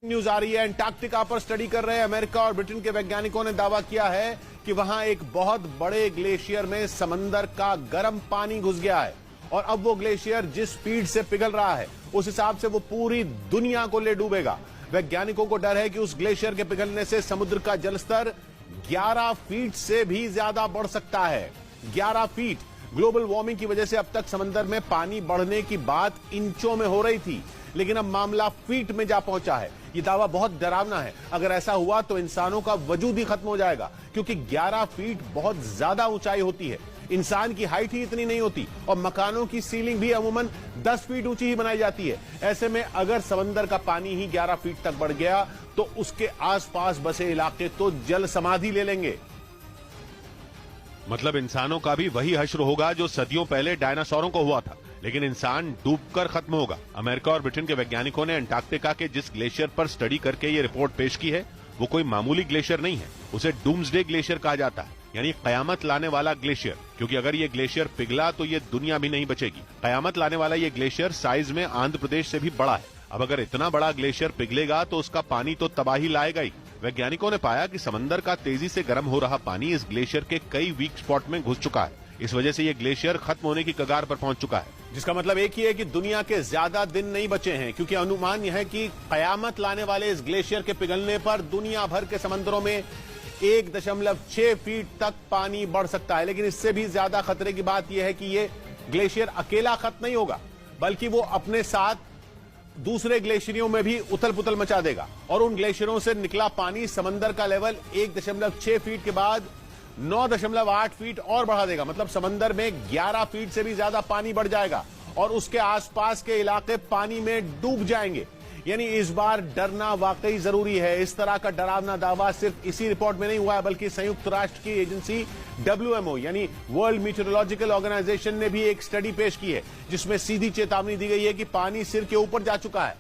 News आ रही है। Antarctica पर स्टडी कर रहे अमेरिका और ब्रिटेन के वैज्ञानिकों ने दावा किया है कि वहां एक बहुत बड़े ग्लेशियर में समंदर का गर्म पानी घुस गया है और अब वो ग्लेशियर जिस स्पीड से पिघल रहा है उस हिसाब से वो पूरी दुनिया को ले डूबेगा। वैज्ञानिकों को डर है कि उस ग्लेशियर के पिघलने से समुद्र का जलस्तर 11 फीट से भी ज्यादा बढ़ सकता है। 11 फीट। ग्लोबल वार्मिंग की वजह से अब तक समंदर में पानी बढ़ने की बात इंचों में हो रही थी, लेकिन अब मामला फीट में जा पहुंचा है। यह दावा बहुत डरावना है। अगर ऐसा हुआ तो इंसानों का वजूद ही खत्म हो जाएगा, क्योंकि 11 फीट बहुत ज्यादा ऊंचाई होती है। इंसान की हाइट ही इतनी नहीं होती और मकानों की सीलिंग भी अमूमन 10 फीट ऊंची ही बनाई जाती है। ऐसे में अगर समंदर का पानी ही 11 फीट तक बढ़ गया तो उसके आसपास बसे इलाके तो जल समाधि ले लेंगे। मतलब इंसानों का भी वही हश्र होगा जो सदियों पहले डायनासोरों को हुआ था, लेकिन इंसान डूबकर खत्म होगा। अमेरिका और ब्रिटेन के वैज्ञानिकों ने अंटार्कटिका के जिस ग्लेशियर पर स्टडी करके ये रिपोर्ट पेश की है वो कोई मामूली ग्लेशियर नहीं है। उसे डूम्सडे ग्लेशियर कहा जाता है, यानी कयामत लाने वाला ग्लेशियर, क्योंकि अगर ये ग्लेशियर पिघला तो ये दुनिया भी नहीं बचेगी। कयामत लाने वाला ये ग्लेशियर साइज में आंध्र प्रदेश से भी बड़ा है। अब अगर इतना बड़ा ग्लेशियर पिघलेगा तो उसका पानी तो तबाही लाएगा ही। वैज्ञानिकों ने पाया कि समंदर का तेजी से गर्म हो रहा पानी इस ग्लेशियर के कई वीक स्पॉट में घुस चुका है। इस वजह से ये ग्लेशियर खत्म होने की कगार पर पहुंच चुका है। जिसका मतलब एक ही है कि दुनिया के ज्यादा दिन नहीं बचे हैं, क्योंकि अनुमान यह है कि कयामत लाने वाले इस ग्लेशियर के पिघलने पर दुनिया भर के समंदरों में 1.6 फीट तक पानी बढ़ सकता है। लेकिन इससे भी ज्यादा खतरे की बात यह है कि ये ग्लेशियर अकेला खत्म नहीं होगा, बल्कि वो अपने साथ दूसरे ग्लेशियरों में भी उथल पुथल मचा देगा और उन ग्लेशियरों से निकला पानी समंदर का लेवल 1.6 फीट के बाद 9.8 फीट और बढ़ा देगा। मतलब समंदर में 11 फीट से भी ज्यादा पानी बढ़ जाएगा और उसके आसपास के इलाके पानी में डूब जाएंगे। यानी इस बार डरना वाकई जरूरी है। इस तरह का डरावना दावा सिर्फ इसी रिपोर्ट में नहीं हुआ है, बल्कि संयुक्त राष्ट्र की एजेंसी WMO यानी वर्ल्ड मीटरोलॉजिकल ऑर्गेनाइजेशन ने भी एक स्टडी पेश की है, जिसमें सीधी चेतावनी दी गई है कि पानी सिर के ऊपर जा चुका है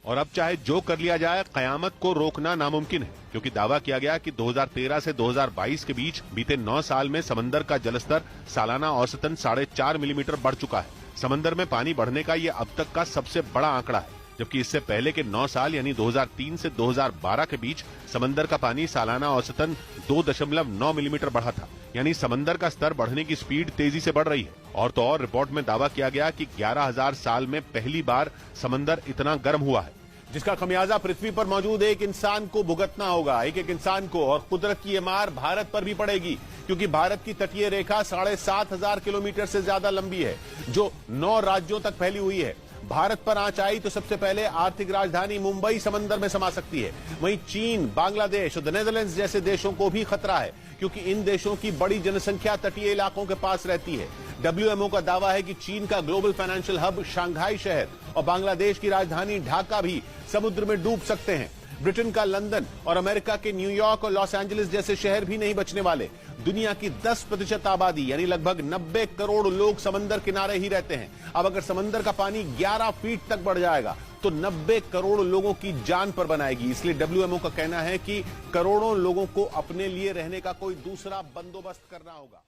और अब चाहे जो कर लिया जाए कयामत को रोकना नामुमकिन है, क्योंकि दावा किया गया कि 2013 से 2022 के बीच बीते 9 साल में समंदर का जलस्तर सालाना औसतन 4.5 मिलीमीटर बढ़ चुका है। समंदर में पानी बढ़ने का ये अब तक का सबसे बड़ा आंकड़ा है, जबकि इससे पहले के 9 साल यानी 2003 से 2012 के बीच समंदर का पानी सालाना औसतन 2.9 मिलीमीटर बढ़ा था। यानी समंदर का स्तर बढ़ने की स्पीड तेजी से बढ़ रही है। और तो और रिपोर्ट में दावा किया गया कि 11,000 साल में पहली बार समंदर इतना गर्म हुआ है, जिसका खमियाजा पृथ्वी पर मौजूद एक इंसान को भुगतना होगा, एक इंसान को। और कुदरत की ये मार भारत पर भी पड़ेगी, क्योंकि भारत की तटीय रेखा 7,500 किलोमीटर से ज्यादा लंबी है, जो 9 राज्यों तक फैली हुई है। भारत पर आंच आई तो सबसे पहले आर्थिक राजधानी मुंबई समंदर में समा सकती है। वहीं चीन, बांग्लादेश और नेदरलैंड्स जैसे देशों को भी खतरा है, क्योंकि इन देशों की बड़ी जनसंख्या तटीय इलाकों के पास रहती है। WMO का दावा है कि चीन का ग्लोबल फाइनेंशियल हब शंघाई शहर और बांग्लादेश की राजधानी ढाका भी समुद्र में डूब सकते हैं। ब्रिटेन का लंदन और अमेरिका के न्यूयॉर्क और लॉस एंजलिस जैसे शहर भी नहीं बचने वाले। दुनिया की 10% आबादी यानी लगभग 90 करोड़ लोग समंदर किनारे ही रहते हैं। अब अगर समंदर का पानी 11 फीट तक बढ़ जाएगा तो 90 करोड़ लोगों की जान पर बनाएगी। इसलिए WMO का कहना है कि करोड़ों लोगों को अपने लिए रहने का कोई दूसरा बंदोबस्त करना होगा।